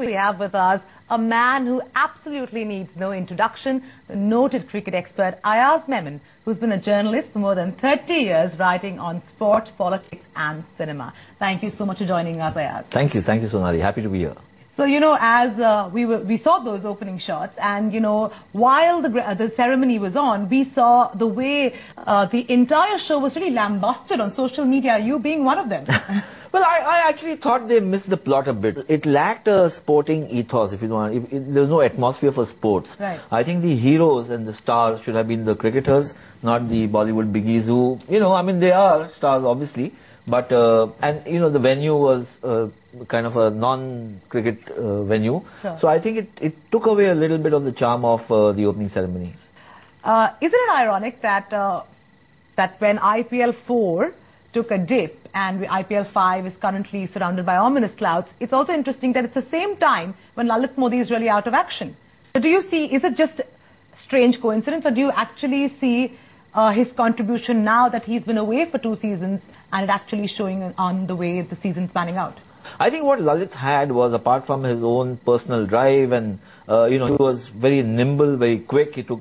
we have with us a man who absolutely needs no introduction, the noted cricket expert Ayaz Memon, who's been a journalist for more than 30 years writing on sport, politics and cinema. Thank you so much for joining us, Ayaz. Thank you, Sonali. Happy to be here. So, you know, as we saw those opening shots, and, you know, while the ceremony was on, we saw the way the entire show was really lambasted on social media, you being one of them. Well, I actually thought they missed the plot a bit. It lacked a sporting ethos, if you want. There was no atmosphere for sports. Right. I think the heroes and the stars should have been the cricketers, not the Bollywood biggies who, you know, I mean, they are stars, obviously. But, and, you know, the venue was kind of a non-cricket venue. Sure. So I think it took away a little bit of the charm of the opening ceremony. Isn't it ironic that, that when IPL 4 took a dip and IPL 5 is currently surrounded by ominous clouds, it's also interesting that it's the same time when Lalit Modi is really out of action. So do you see, is it just strange coincidence, or do you actually see his contribution now that he's been away for 2 seasons and it actually showing on the way the season's panning out? I think what Lalit had was, apart from his own personal drive and, you know, he was very nimble, very quick. He took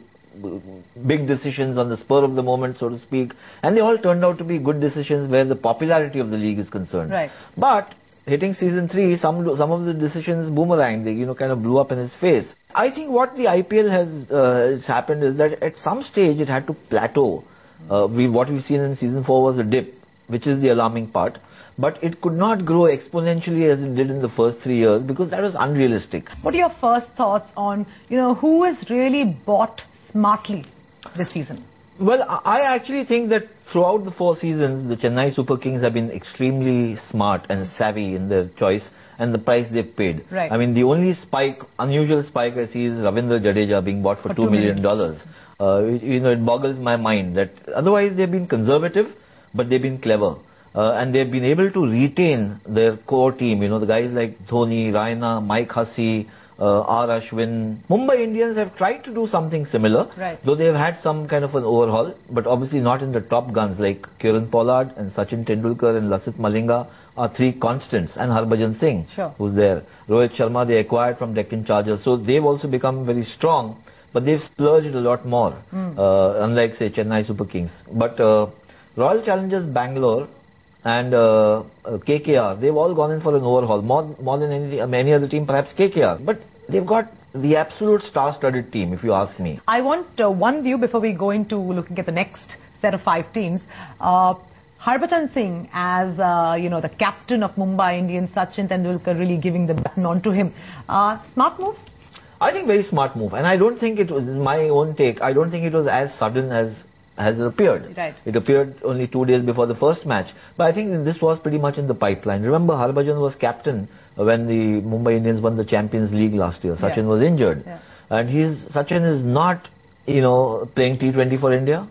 big decisions on the spur of the moment, so to speak. And they all turned out to be good decisions where the popularity of the league is concerned. Right. But hitting season 3, some of the decisions boomerang, they, you know, kind of blew up in his face. I think what the IPL has happened is that at some stage it had to plateau. What we've seen in season 4 was a dip, which is the alarming part. But it could not grow exponentially as it did in the first 3 years because that was unrealistic. What are your first thoughts on, you know, who has really bought smartly this season? Well, I actually think that throughout the 4 seasons, the Chennai Super Kings have been extremely smart and savvy in their choice and the price they've paid. Right. I mean, the only unusual spike I see is Ravindra Jadeja being bought for $2 million. You know, it boggles my mind that otherwise they've been conservative, but they've been clever. And they've been able to retain their core team, you know, the guys like Dhoni, Raina, Mike Hussey, R. Ashwin. Mumbai Indians have tried to do something similar, right, though they've had some kind of an overhaul, but obviously not in the top guns like Kieran Pollard and Sachin Tendulkar and Lasith Malinga are 3 constants, and Harbhajan Singh, sure, who's there. Rohit Sharma they acquired from Deccan Chargers, so they've also become very strong, but they've splurged a lot more, unlike, say, Chennai Super Kings. But Royal Challengers Bangalore and KKR, they've all gone in for an overhaul, more than any other team, perhaps KKR. But they've got the absolute star-studded team, if you ask me. I want one view before we go into looking at the next set of 5 teams. Harbhajan Singh as, you know, the captain of Mumbai Indians, Sachin Tendulkar really giving the baton on to him. Smart move? I think very smart move. And I don't think it was, my own take, I don't think it was as sudden as it appeared. Right. It appeared only 2 days before the first match. But I think this was pretty much in the pipeline. Remember, Harbhajan was captain when the Mumbai Indians won the Champions League last year. Sachin was injured. Yeah. And Sachin is not, you know, playing T20 for India.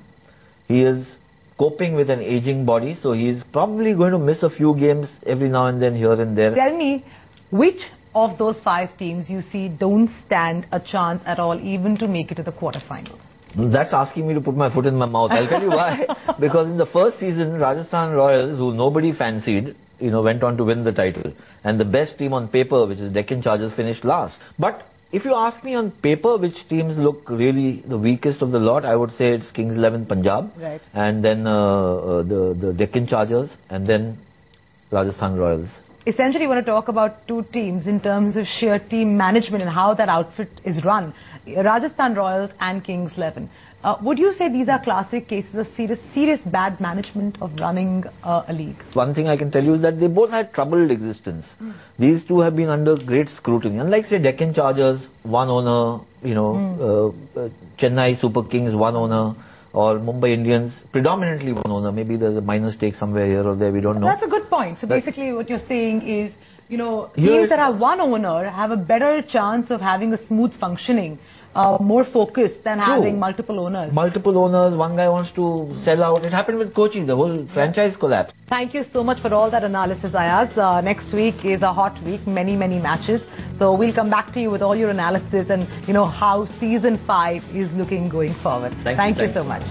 He is coping with an aging body. So he's probably going to miss a few games every now and then, here and there. Tell me, which of those 5 teams you see don't stand a chance at all even to make it to the quarterfinals? That's asking me to put my foot in my mouth. I'll tell you why. Because in the first season, Rajasthan Royals, who nobody fancied, you know, went on to win the title. And the best team on paper, which is Deccan Chargers, finished last. But if you ask me on paper which teams look really the weakest of the lot, I would say it's Kings 11 Punjab. Right. And then the Deccan Chargers, and then Rajasthan Royals. Essentially, you want to talk about 2 teams in terms of sheer team management and how that outfit is run. Rajasthan Royals and Kings 11. Would you say these are classic cases of serious bad management of running a league? One thing I can tell you is that they both had troubled existence. These 2 have been under great scrutiny. Unlike, say, Deccan Chargers, 1 owner, you know, Chennai Super Kings, 1 owner, or Mumbai Indians, predominantly 1 owner. Maybe there's a minor stake somewhere here or there, we don't know. That's a good point. So basically what you're saying is, you know, teams that have 1 owner have a better chance of having a smooth functioning, more focused than having multiple owners. Multiple owners, one guy wants to sell out. It happened with Kochi, the whole franchise collapsed. Thank you so much for all that analysis, Ayaz. Next week is a hot week, many matches. So we'll come back to you with all your analysis and, you know, how season 5 is looking going forward. Thank you so much.